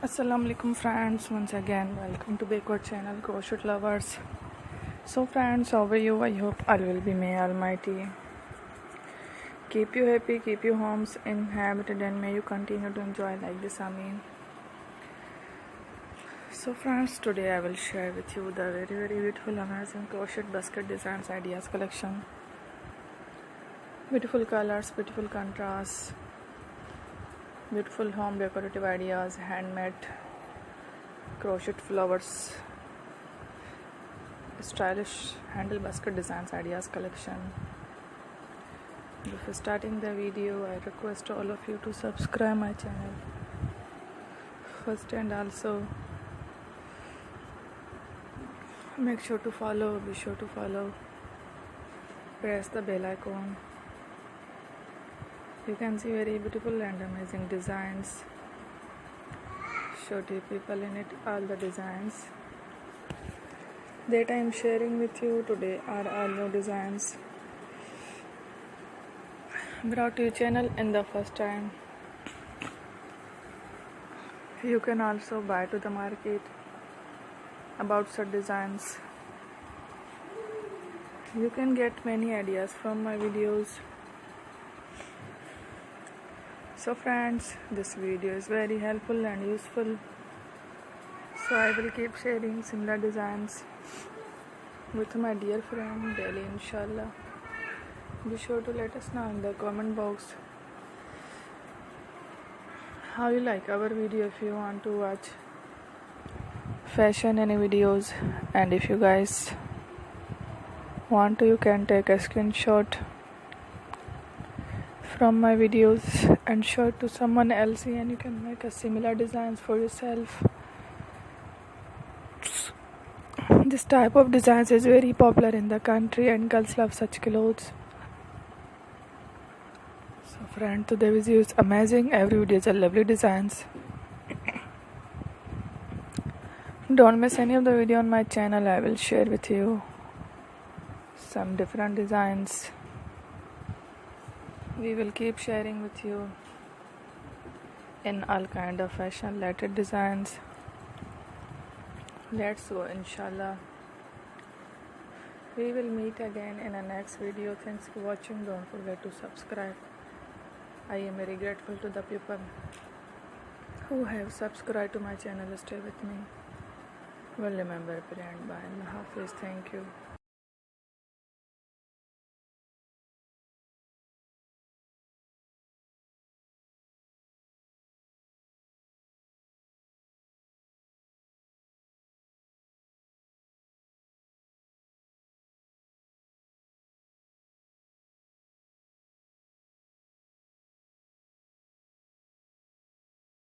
Assalamualaikum friends, once again welcome to backward channel crochet lovers. So friends, how are you? I hope all will be may almighty keep you happy, keep your homes inhabited, and may you continue to enjoy like this. Amin. So friends, today I will share with you the very beautiful amazing crochet basket designs ideas collection. Beautiful colors, beautiful contrasts, beautiful home decorative ideas, handmade crochet flowers, stylish handle basket designs ideas collection. Before starting the video, I request all of you to subscribe my channel first, and also be sure to follow, press the bell icon. You can see very beautiful and amazing designs. Show to people in it all the designs that I am sharing with you today are all new designs brought to your channel in the first time. You can also buy to the market about such designs. You can get many ideas from my videos. So friends, this video is very helpful and useful. So I will keep sharing similar designs with my dear friend daily, inshallah. Be sure to let us know in the comment box how you like our video. If you want to watch fashion any videos, and if you guys want to, you can take a screenshot from my videos and show it to someone else, and you can make a similar designs for yourself. This type of designs is very popular in the country and girls love such clothes. So friend, today's video is amazing. Every video is a lovely designs. Don't miss any of the video on my channel. I will share with you some different designs. We will keep sharing with you in all kind of fashion related designs. Let's go, inshallah. We will meet again in the next video. Thanks for watching. Don't forget to subscribe. I am very grateful to the people who have subscribed to my channel. Stay with me. Well, remember, friend. Bye. Allah Hafiz. Thank you.